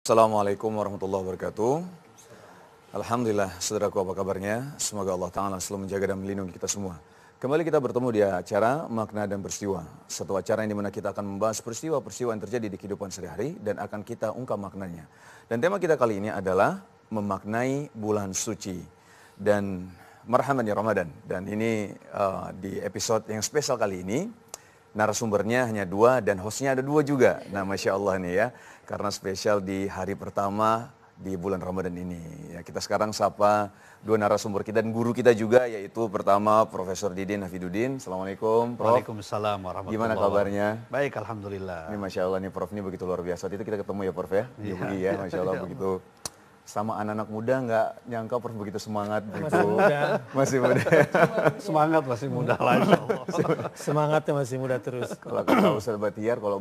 Assalamualaikum warahmatullahi wabarakatuh. Alhamdulillah, saudaraku, apa kabarnya? Semoga Allah Ta'ala selalu menjaga dan melindungi kita semua. Kembali kita bertemu di acara Makna dan Peristiwa. Satu acara yang dimana kita akan membahas peristiwa-peristiwa yang terjadi di kehidupan sehari-hari dan akan kita ungkap maknanya. Dan tema kita kali ini adalah memaknai bulan suci dan marhaban ya Ramadan. Dan ini di episode yang spesial kali ini, narasumbernya hanya dua dan hostnya ada dua juga. Nah, Masya Allah nih ya, karena spesial di hari pertama di bulan Ramadan ini. Ya, kita sekarang sapa dua narasumber kita dan guru kita juga, yaitu pertama Profesor Didin Hafidudin. Assalamualaikum, Prof. Waalaikumsalam warahmatullahi Gimana kabarnya? Baik, Alhamdulillah. Ini Masya Allah nih Prof, ini begitu luar biasa. Itu kita ketemu ya Prof ya, di UI ya, Masya Allah begitu. Sama anak-anak muda nggak nyangka Prof begitu semangat begitu. Masih muda. Masih muda. Semangat masih muda lah insya Allah. Semangatnya masih muda terus. Kalau kata Ustaz Batiar, kalau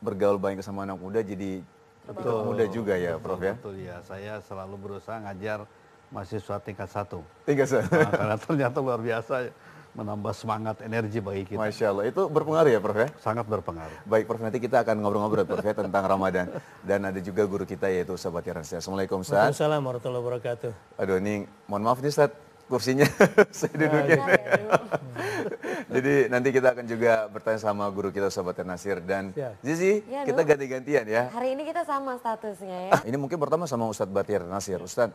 bergaul banyak sama anak muda jadi lebih muda juga ya Prof ya. Betul ya, saya selalu berusaha ngajar mahasiswa tingkat 1. Tiga se. Karena ternyata luar biasa menambah semangat energi bagi kita. Masya Allah, itu berpengaruh ya Prof ya? Sangat berpengaruh. Baik Prof, nanti kita akan ngobrol-ngobrol Prof ya tentang Ramadan. Dan ada juga guru kita yaitu Ustaz Batiar. Assalamualaikum Ustaz. Waalaikumsalam warahmatullahi wabarakatuh. Aduh ini mohon maaf nih Ustaz, kursinya saya duduknya. Jadi nanti kita akan juga bertanya sama guru kita Ustaz Batiar Nasir dan Zizi, Ya, kita ganti-gantian ya. Hari ini kita sama statusnya ya. Ini mungkin pertama sama Ustaz Batiar Nasir. Ustaz,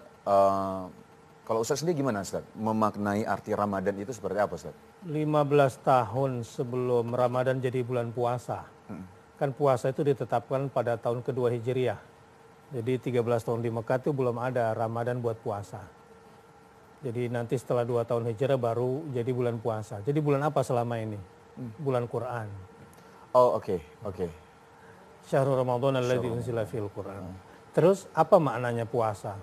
kalau Ustaz sendiri gimana Ustaz? Memaknai arti Ramadan itu seperti apa Ustaz? 15 tahun sebelum Ramadan jadi bulan puasa. Kan puasa itu ditetapkan pada tahun kedua Hijriah. Jadi 13 tahun di Mekah itu belum ada Ramadan buat puasa. Jadi nanti setelah 2 tahun Hijrah baru jadi bulan puasa. Jadi bulan apa selama ini? Bulan Quran. Oh oke. Syahrul Ramadan alladzi unzila fil Quran. Terus apa maknanya puasa?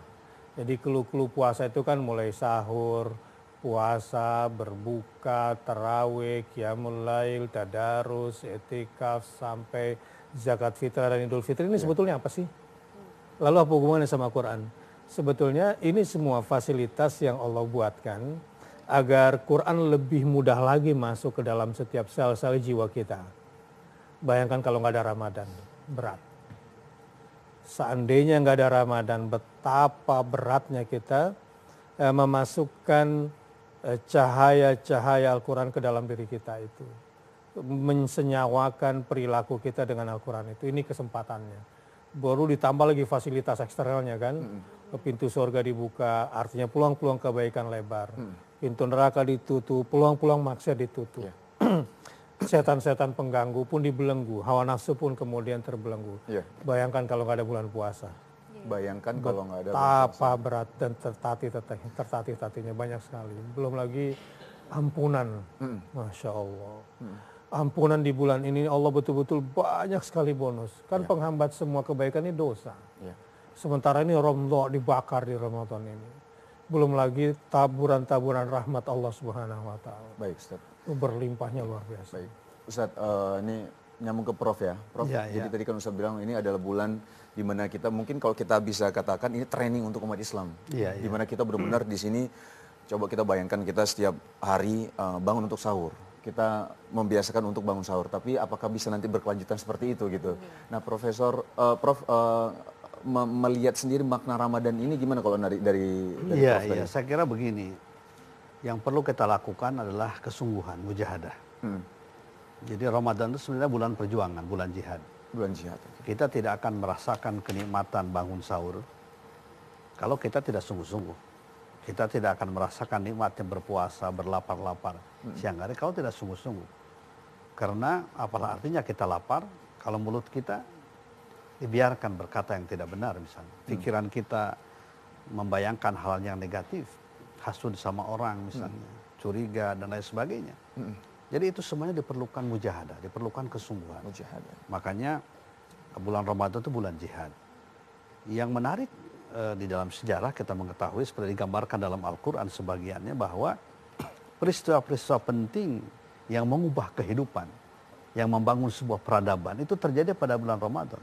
Jadi clue-clue puasa itu kan mulai sahur, puasa, berbuka, tarawih, qiyamul lail, tadarus, etikaf, sampai zakat fitrah dan idul fitri. Ini sebetulnya apa sih? Lalu apa hubungannya sama Quran? Sebetulnya ini semua fasilitas yang Allah buatkan agar Quran lebih mudah lagi masuk ke dalam setiap sel-sel jiwa kita. Bayangkan kalau nggak ada Ramadan, berat. Seandainya nggak ada Ramadan, betapa beratnya kita memasukkan cahaya-cahaya Al-Quran ke dalam diri kita itu. Mensenyawakan perilaku kita dengan Al-Quran itu. Ini kesempatannya. Baru ditambah lagi fasilitas eksternalnya kan. Pintu surga dibuka, artinya peluang-peluang kebaikan lebar. Pintu neraka ditutup, peluang-peluang maksiat ditutup. Setan-setan pengganggu pun dibelenggu, hawa nafsu pun kemudian terbelenggu. Bayangkan kalau nggak ada bulan puasa. Bayangkan kalau nggak ada Betapa berat dan tertatih-tatihnya banyak sekali. Belum lagi ampunan, Masya Allah. Ampunan di bulan ini Allah betul-betul banyak sekali bonus. Kan penghambat semua kebaikan ini dosa. Sementara ini Ramadan dibakar di Ramadan ini. Belum lagi taburan-taburan rahmat Allah Subhanahu wa taala. Baik, Ustaz. Berlimpahnya luar biasa. Baik. Ustaz, ini nyambung ke Prof ya. Prof, jadi tadi kan Ustaz bilang ini adalah bulan di mana kita mungkin kalau kita bisa katakan ini training untuk umat Islam. Di mana kita benar-benar di sini coba kita bayangkan kita setiap hari bangun untuk sahur. Kita membiasakan untuk bangun sahur, tapi apakah bisa nanti berkelanjutan seperti itu gitu. Nah, Prof melihat sendiri makna Ramadan ini gimana kalau dari Prof tadi? Iya, saya kira begini. Yang perlu kita lakukan adalah kesungguhan, mujahadah. Jadi Ramadan itu sebenarnya bulan perjuangan, bulan jihad. Bulan jihad. Kita tidak akan merasakan kenikmatan bangun sahur kalau kita tidak sungguh-sungguh. Kita tidak akan merasakan nikmatnya berpuasa, berlapar-lapar siang hari kalau tidak sungguh-sungguh. Karena apalah artinya kita lapar kalau mulut kita dibiarkan berkata yang tidak benar misalnya. Pikiran kita membayangkan hal yang negatif, hasud sama orang misalnya, curiga dan lain sebagainya. Jadi itu semuanya diperlukan mujahadah, diperlukan kesungguhan. Makanya bulan Ramadan itu bulan jihad. Yang menarik di dalam sejarah kita mengetahui seperti digambarkan dalam Al-Quran sebagiannya bahwa peristiwa-peristiwa penting yang mengubah kehidupan, yang membangun sebuah peradaban itu terjadi pada bulan Ramadan.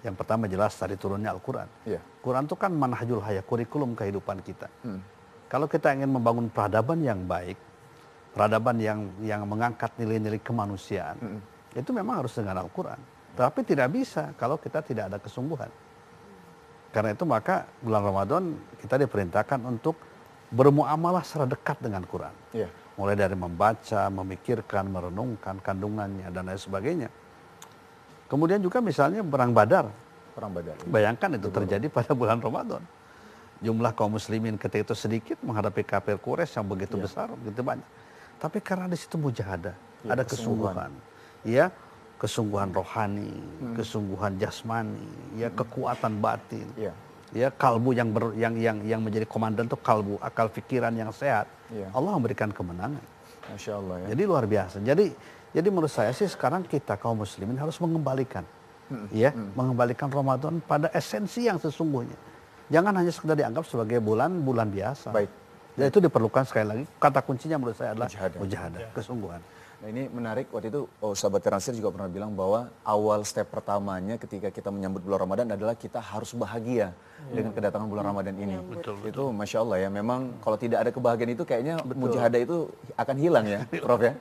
Yang pertama jelas tadi turunnya Al-Quran. Quran itu kan manhajul hayat, kurikulum kehidupan kita. Kalau kita ingin membangun peradaban yang baik, peradaban yang mengangkat nilai-nilai kemanusiaan, itu memang harus dengan Al-Quran. Tapi tidak bisa kalau kita tidak ada kesungguhan. Karena itu maka bulan Ramadan kita diperintahkan untuk bermuamalah secara dekat dengan Quran. Iya. Mulai dari membaca, memikirkan, merenungkan kandungannya dan lain sebagainya. Kemudian juga misalnya perang Badar. Perang Badar. Bayangkan itu terjadi pada bulan Ramadan. Jumlah kaum muslimin ketika itu sedikit menghadapi kafir Quraisy yang begitu besar, begitu banyak. Tapi karena di situ mujahadah, ada kesungguhan. Ya, kesungguhan rohani, kesungguhan jasmani, ya kekuatan batin. Iya. Ya, kalbu yang menjadi komandan itu kalbu, akal pikiran yang sehat. Iya. Allah memberikan kemenangan. Masya Allah ya. Jadi luar biasa. Jadi menurut saya sih sekarang kita kaum muslimin harus mengembalikan, ya, mengembalikan Ramadan pada esensi yang sesungguhnya. Jangan hanya sekedar dianggap sebagai bulan biasa. Baik. Dan itu diperlukan sekali lagi. Kata kuncinya menurut saya adalah Mujahadah. mujahadah, kesungguhan. Nah ini menarik, waktu itu sahabat Teransir juga pernah bilang bahwa awal step pertamanya ketika kita menyambut bulan Ramadan adalah kita harus bahagia dengan kedatangan bulan Ramadan ini. Itu Masya Allah ya, memang kalau tidak ada kebahagiaan itu kayaknya mujahadah itu akan hilang ya Prof ya.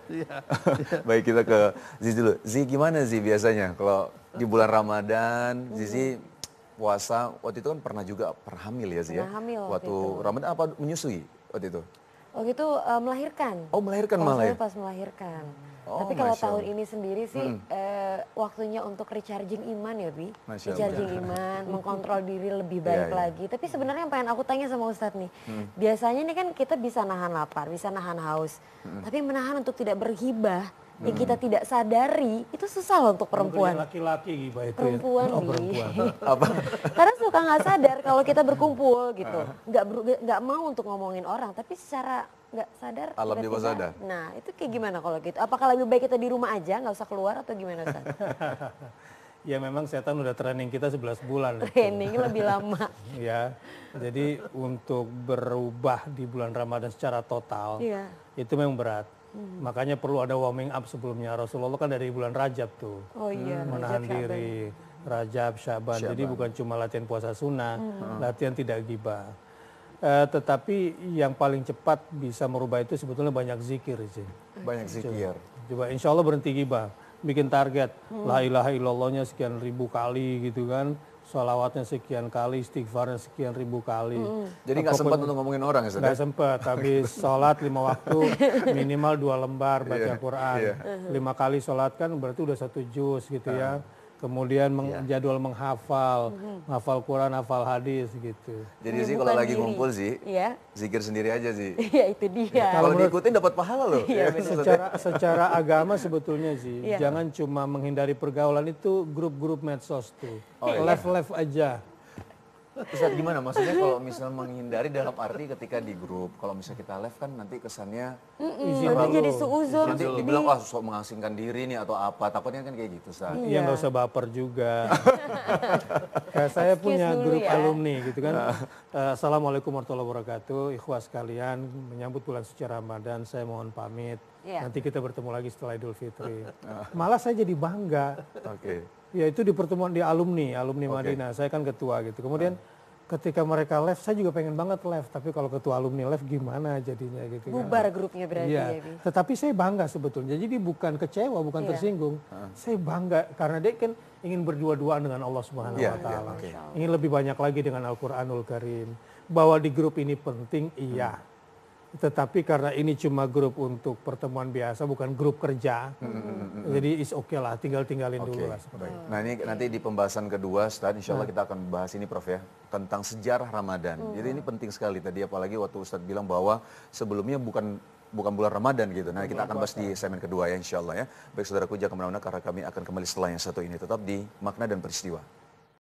Baik, kita ke Zizi dulu. Zizi gimana Zizi biasanya kalau di bulan Ramadan, Zizi puasa, waktu itu kan pernah juga pernah hamil ya Zizi ya? Pernah hamil Waktu Ramadan apa menyusui waktu itu? Waktu itu melahirkan. Oh melahirkan Kalau malah saya ya? pas melahirkan. Oh, Tapi kalau Masya tahun Allah. ini sendiri sih waktunya untuk recharging iman ya Bi. Masya Allah. Recharging iman, mengkontrol diri lebih Iya, baik iya. lagi. Tapi sebenarnya yang pengen aku tanya sama Ustadz nih. Biasanya nih kan kita bisa nahan lapar, bisa nahan haus. Tapi menahan untuk tidak berhibah yang kita tidak sadari itu susah loh untuk perempuan. Laki-laki gitu itu Perempuan, ya. Oh, Bi. perempuan. Apa? Karena suka nggak sadar kalau kita berkumpul gitu, nggak mau untuk ngomongin orang, tapi secara nggak sadar. Alam tiba-tiba- bawah sadar. Nah itu kayak gimana kalau gitu? Apakah lebih baik kita di rumah aja, nggak usah keluar atau gimana Ustaz? Ya memang setan udah training kita 11 bulan. Training lebih lama. Ya, jadi untuk berubah di bulan Ramadan secara total Iya. itu memang berat. Makanya perlu ada warming up sebelumnya. Rasulullah kan dari bulan Rajab tuh. Oh iya. Menahan Rajab, Sya'ban. diri, Rajab, Syaban. Jadi bukan cuma latihan puasa sunnah, latihan tidak gibah. Tetapi yang paling cepat bisa merubah itu sebetulnya banyak zikir sih. Banyak zikir. Coba insya Allah berhenti gibah. Bikin target, la ilaha illallahnya sekian ribu kali gitu kan. Sholawatnya sekian kali, istighfarnya sekian ribu kali. Jadi nggak sempat untuk ngomongin orang ya Ustaz? Nggak sempat, habis sholat 5 waktu minimal 2 lembar baca Quran. 5 kali sholat kan berarti udah 1 juz gitu ya. Kemudian jadwal menghafal, hafal Quran, hafal hadis gitu. Jadi sih Menyibukkan kalau lagi diri. ngumpul sih, Iya. zikir sendiri aja sih. Iya itu dia. Kalau diikutin dapat pahala loh. Iya, Ya, benar. Ustaz, ya. Secara agama sebetulnya sih, Iya. jangan cuma menghindari pergaulan itu grup-grup medsos tuh. iya. Live-live aja. Ustaz gimana? Maksudnya kalau misalnya menghindari dalam arti ketika di grup, kalau misalnya kita live kan nanti kesannya Nanti jadi suuzon. nanti dibilang wah sok mengasingkan diri nih atau apa, takutnya kan kayak gitu Ustaz. Iya nggak usah baper juga. Kayak saya punya dulu grup ya. alumni gitu kan. Assalamualaikum warahmatullahi wabarakatuh. Ikhwas sekalian menyambut bulan suci Ramadan. Saya mohon pamit. Iya. Nanti kita bertemu lagi setelah Idul Fitri. Malah saya jadi bangga. Oke. Ya itu di pertemuan di alumni Madinah. Saya kan ketua gitu. Kemudian ketika mereka live, saya juga pengen banget live. Tapi kalau ketua alumni live gimana jadinya gitu kan. Bubar grupnya berarti Iya, ya Bi. tetapi saya bangga sebetulnya. Jadi bukan kecewa, bukan Iya. tersinggung. Saya bangga karena dia kan ingin berdua-duaan dengan Allah Subhanahu Iya, wa taala. iya, Ingin lebih banyak lagi dengan Al-Qur'anul Karim. Bahwa di grup ini penting, iya. Tetapi karena ini cuma grup untuk pertemuan biasa, bukan grup kerja. Jadi is okay lah, tinggalin Oke, dulu lah. baik. Nah ini nanti di pembahasan kedua, Ustaz, insya Allah kita akan bahas ini Prof ya, tentang sejarah Ramadan. Jadi ini penting sekali tadi, apalagi waktu Ustaz bilang bahwa sebelumnya bukan bulan Ramadan gitu. Nah kita akan bahas di segmen kedua ya insya Allah ya. Baik saudaraku, jangan kemana-mana karena kami akan kembali setelah yang satu ini. Tetap di Makna dan Peristiwa.